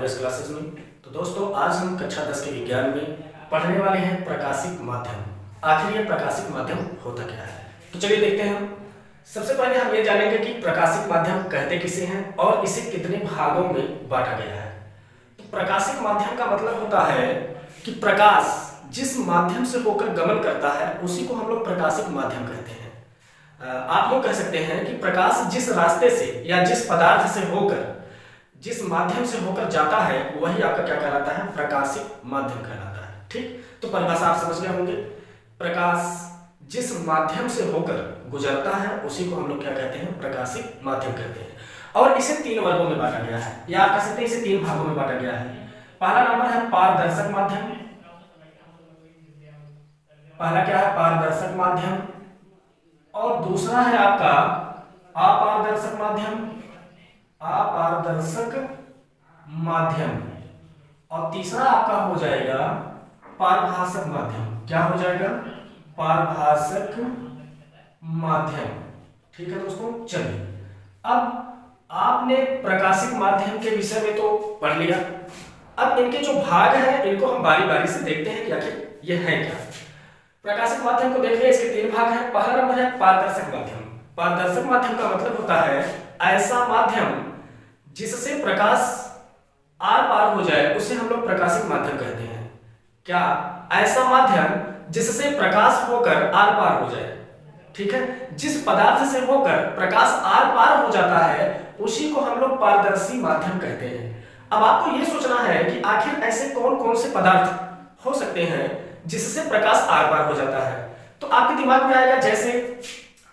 Everest classes में। तो दोस्तों आज हम कक्षा 10 के विज्ञान में पढ़ने वाले हैं प्रकाशिक माध्यम। आखिर ये प्रकाशिक माध्यम होता क्या है, तो चलिए देखते हैं। सबसे पहले हम ये जानेंगे कि प्रकाशिक माध्यम कहते किसे हैं और इसे कितने भागों में बांटा गया है। तो प्रकाशिक माध्यम का मतलब होता है कि प्रकाश जिस माध्यम से होकर गमन करता है उसी को हम लोग प्रकाशिक माध्यम कहते हैं। आप लोग कह सकते हैं कि प्रकाश जिस रास्ते से या जिस पदार्थ से होकर जिस माध्यम से होकर जाता है वही आपका क्या कहलाता है, प्रकाशिक माध्यम कहलाता है। ठीक, तो परिभाषा आप समझ गए होंगे। प्रकाश जिस माध्यम से होकर गुजरता है उसी को हम लोग क्या कहते हैं, प्रकाशिक माध्यम कहते हैं। और इसे 3 वर्गों में बांटा गया है, या आप कह सकते हैं इसे 3 भागों में बांटा गया है। पहला नंबर है पारदर्शक माध्यम। पहला क्या है, पारदर्शक माध्यम। और दूसरा है आपका अपारदर्शक माध्यम, अपारदर्शक माध्यम। और तीसरा आपका हो जाएगा पारभाषक माध्यम। क्या हो जाएगा, पारभाषक माध्यम। ठीक है दोस्तों, चलिए अब आपने प्रकाशिक माध्यम के विषय में तो पढ़ लिया। अब इनके जो भाग हैं इनको हम बारी बारी से देखते हैं कि आखिर ये है क्या। प्रकाशिक माध्यम को देख लिया, इसके 3 भाग हैं। पहला नंबर है पारदर्शक माध्यम। पारदर्शक माध्यम का मतलब होता है ऐसा माध्यम जिससे प्रकाश आर पार हो जाए उसे हम लोग प्रकाशिक माध्यम कहते हैं। क्या, ऐसा माध्यम जिससे प्रकाश होकर आर पार हो जाए। ठीक है, जिस पदार्थ से होकर प्रकाश आर पार हो जाता है उसी को हम लोग पारदर्शी माध्यम कहते हैं। अब आपको यह सोचना है कि आखिर ऐसे कौन कौन से पदार्थ हो सकते हैं जिससे प्रकाश आर पार हो जाता है। तो आपके दिमाग में आएगा, जैसे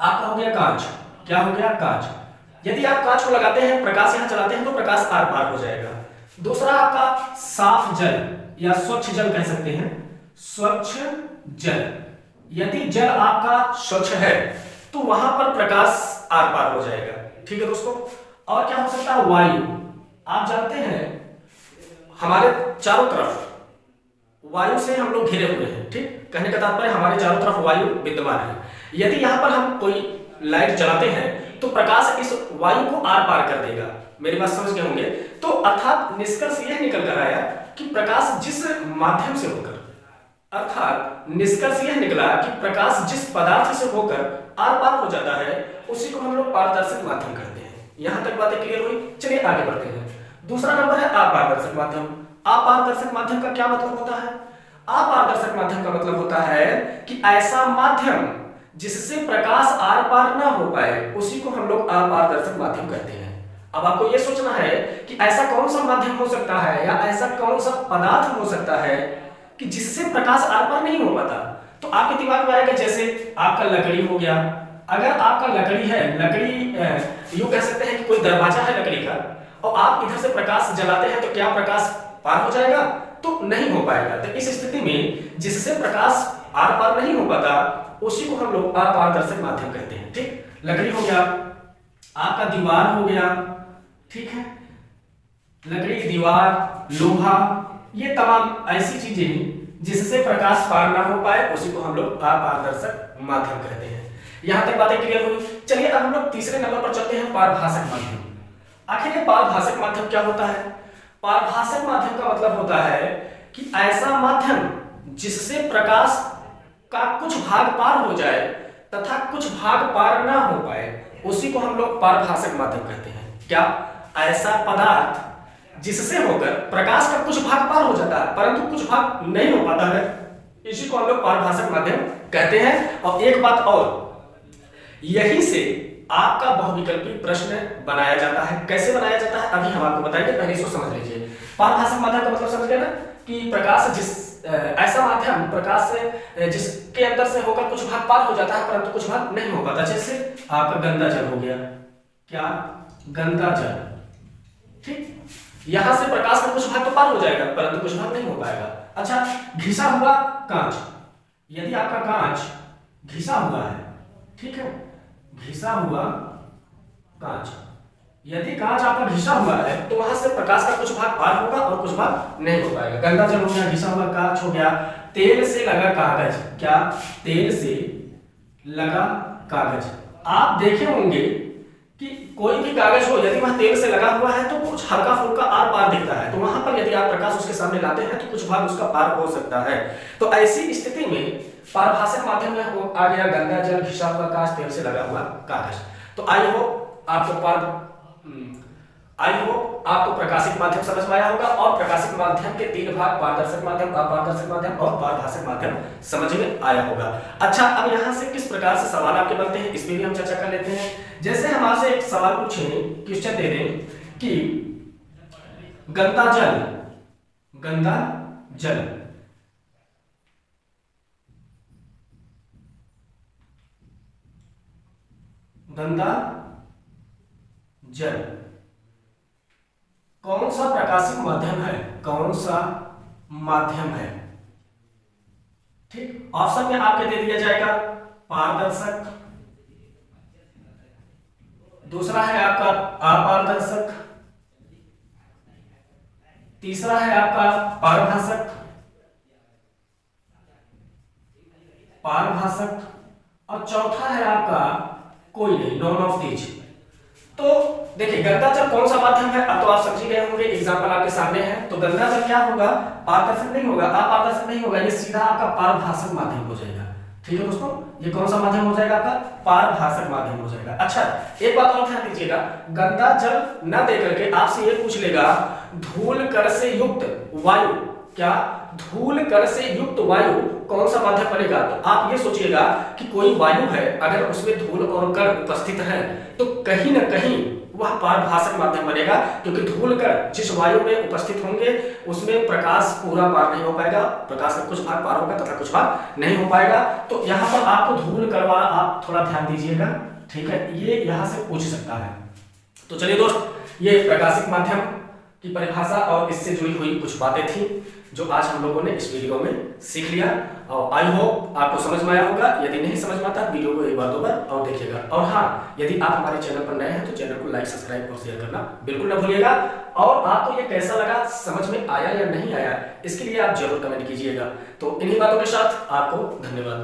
आपका हो गया कांच। क्या हो गया, कांच। यदि आप कांच को लगाते हैं, प्रकाश यहां चलाते हैं तो प्रकाश आर पार हो जाएगा। दूसरा आपका साफ जल या स्वच्छ जल कह सकते हैं, स्वच्छ जल। यदि जल आपका स्वच्छ है तो वहां पर प्रकाश आर पार हो जाएगा। ठीक है दोस्तों। और क्या हो सकता है, वायु। आप जानते हैं हमारे चारों तरफ वायु से हम लोग घिरे हुए हैं। ठीक, कहने का तात्पर्य हमारे चारों तरफ वायु विद्यमान है। यदि यहां पर हम कोई लाइट जलाते हैं तो प्रकाश इस वायु को आर पार कर देगा। मेरी बात समझ गए होंगे। तो अर्थात निष्कर्ष यह निकल कर आया कि प्रकाश जिस माध्यम से होकर, अर्थात निष्कर्ष यह निकला कि प्रकाश जिस पदार्थ से होकर आर पार हो जाता है उसी को हम लोग पारदर्शक माध्यम कहते हैं। यहां तक बातें क्लियर हुई। चलिए आगे बढ़ते हैं। दूसरा नंबर है अपारदर्शक माध्यम। अपारदर्शक माध्यम का क्या मतलब होता है, अपारदर्शक माध्यम का मतलब होता है कि ऐसा माध्यम जिससे प्रकाश आर पार ना हो पाए उसी को हम लोग अपारदर्शक माध्यम कहते हैं। अब आपको यह सोचना है कि ऐसा कौन सा माध्यम हो सकता है या ऐसा कौन सा पदार्थ हो सकता है कि जिससे प्रकाश आर पार नहीं हो पाता। तो आपके दिमाग में आएगा, जैसे आपका लकड़ी हो गया। अगर आपका लकड़ी है, लकड़ी यूं कह सकते हैं कि कोई दरवाजा है लकड़ी का, और आप इधर से प्रकाश जलाते हैं तो क्या प्रकाश पार हो जाएगा, तो नहीं हो पाएगा। तो इस स्थिति में जिससे प्रकाश आर पार नहीं हो पाता उसी को हम लोग अपारदर्शक माध्यम कहते हैं। ठीक, लकड़ी हो गया, आपका दीवार हो गया। ठीक है, लकड़ी, दीवार, लोहा, ये तमाम ऐसी चीजें जिससे प्रकाश पार ना हो पाए उसी को हम लोग अपारदर्शक माध्यम कहते हैं। यहां तक बातें क्लियर हुई। चलिए अब हम लोग तीसरे नंबर पर चलते हैं, पारभाषक माध्यम। आखिर ये पारभाषक माध्यम क्या होता है। पारभाषक माध्यम का मतलब होता है कि ऐसा माध्यम जिससे प्रकाश का कुछ भाग पार हो जाए तथा कुछ भाग पार ना हो पाए उसी को हम लोग पारभाषक माध्यम कहते हैं। क्या, ऐसा पदार्थ जिससे होकर प्रकाश का कुछ भाग पार हो जाता है परंतु कुछ भाग नहीं हो पाता है, इसी को हम लोग पारभाषक माध्यम कहते हैं। और एक बात और, यही से आपका बहुविकल्पी प्रश्न बनाया जाता है। कैसे बनाया जाता है अभी हम आपको बताएंगे, पहले इसको समझ लीजिए। पारभाषक माध्यम का मतलब समझ गए ना, कि प्रकाश जिस ऐसा माध्यम प्रकाश से जिसके अंदर से होकर कुछ भाग पार हो जाता है परंतु कुछ भाग नहीं हो पाता। जैसे आपका गंदा जल हो गया। क्या, गंदा जल। ठीक, यहां से प्रकाश का कुछ भाग तो पार हो जाएगा परंतु कुछ भाग नहीं हो पाएगा। अच्छा, घिसा हुआ कांच। यदि आपका कांच घिसा हुआ है, ठीक है, घिसा हुआ कांच, यदि कांच आपका घिसा हुआ है तो वहां से प्रकाश का कुछ भाग पार होगा और कुछ भाग नहीं हो पाएगा। गंदा जल हो गया, घिसा हुआ कांच हो गया। तेल से लगा कागज। क्या, तेल से लगा कागज। आप देखे होंगे कि कोई भी कागज हो, यदि वह तेल से लगा हुआ है तो कुछ हल्का फुल्का आर पार दिखता है, तो वहां पर यदि आप प्रकाश उसके सामने लाते हैं तो कुछ भाग उसका पार हो सकता है। तो ऐसी स्थिति में पारभाषिक माध्यम में वो आ गया गंगा जल, घिसा हुआ कांच, तेल से लगा हुआ कागज। तो आई होप आपको प्रकाशिक माध्यम समझ में आया होगा, और प्रकाशिक माध्यम के 3 भाग, पारदर्शक माध्यम, अपारदर्शक माध्यम और पारभाषिक माध्यम समझ में आया होगा। अच्छा, अब यहाँ से किस प्रकार से सवाल आपके बनते हैं इस पर भी हम चर्चा कर लेते हैं। जैसे हम आपसे एक सवाल पूछें, क्वेश्चन दे दें कि गंगा जल गंगा जल कौन सा प्रकाशिक माध्यम है, कौन सा माध्यम है? ठीक, ऑप्शन में आपके दे दिया जाएगा पारदर्शक, दूसरा है आपका अपारदर्शक, तीसरा है आपका पारभाषक और चौथा है आपका कोई नहीं, नॉन ऑफ दीज। तो देखिए गंगा जल कौन सा माध्यम है, अब तो आप समझ गए होंगे, एग्जांपल आपके सामने है। तो गंगा जल क्या होगा, पारदर्शक नहीं होगा, अपारदर्शक नहीं होगा, ये सीधा आपका पारभाषक माध्यम हो जाएगा। ठीक है दोस्तों, ये कौन सा माध्यम हो जाएगा आपका, पारभाषक माध्यम हो जाएगा। अच्छा, एक बात और ध्यान दीजिएगा, गंगा जल न दे करके आपसे ये पूछ लेगा धूल कण से युक्त वायु, क्या धूल कण से युक्त वायु कौन सा माध्यम बनेगा? तो आप ये सोचिएगा कि कोई वायु है, अगर उसमें धूल और कण उपस्थित है तो कहीं ना कहीं वह पारभाषक माध्यम बनेगा, क्योंकि धूल कण जिस वायु में उपस्थित होंगे उसमें प्रकाश पूरा पार नहीं हो पाएगा, प्रकाश का कुछ भाग पार होगा तथा कुछ भाग नहीं हो पाएगा। तो यहाँ पर आपको धूल कण वाला आप थोड़ा ध्यान दीजिएगा, ठीक है, ये यहाँ से पूछ सकता है। तो चलिए दोस्त, ये प्रकाशिक माध्यम की परिभाषा और इससे जुड़ी हुई कुछ बातें थी जो आज हम लोगों ने इस वीडियो में सीख लिया, और आई होप आपको समझ में आया होगा। यदि नहीं समझ में आता वीडियो को एक बार 2 बार और देखिएगा, और हाँ, यदि आप हमारे चैनल पर नए हैं तो चैनल को लाइक, सब्सक्राइब और शेयर करना बिल्कुल ना भूलिएगा। और आपको ये कैसा लगा, समझ में आया या नहीं आया, इसके लिए आप जरूर कमेंट कीजिएगा। तो इन्हीं बातों के साथ आपको धन्यवाद।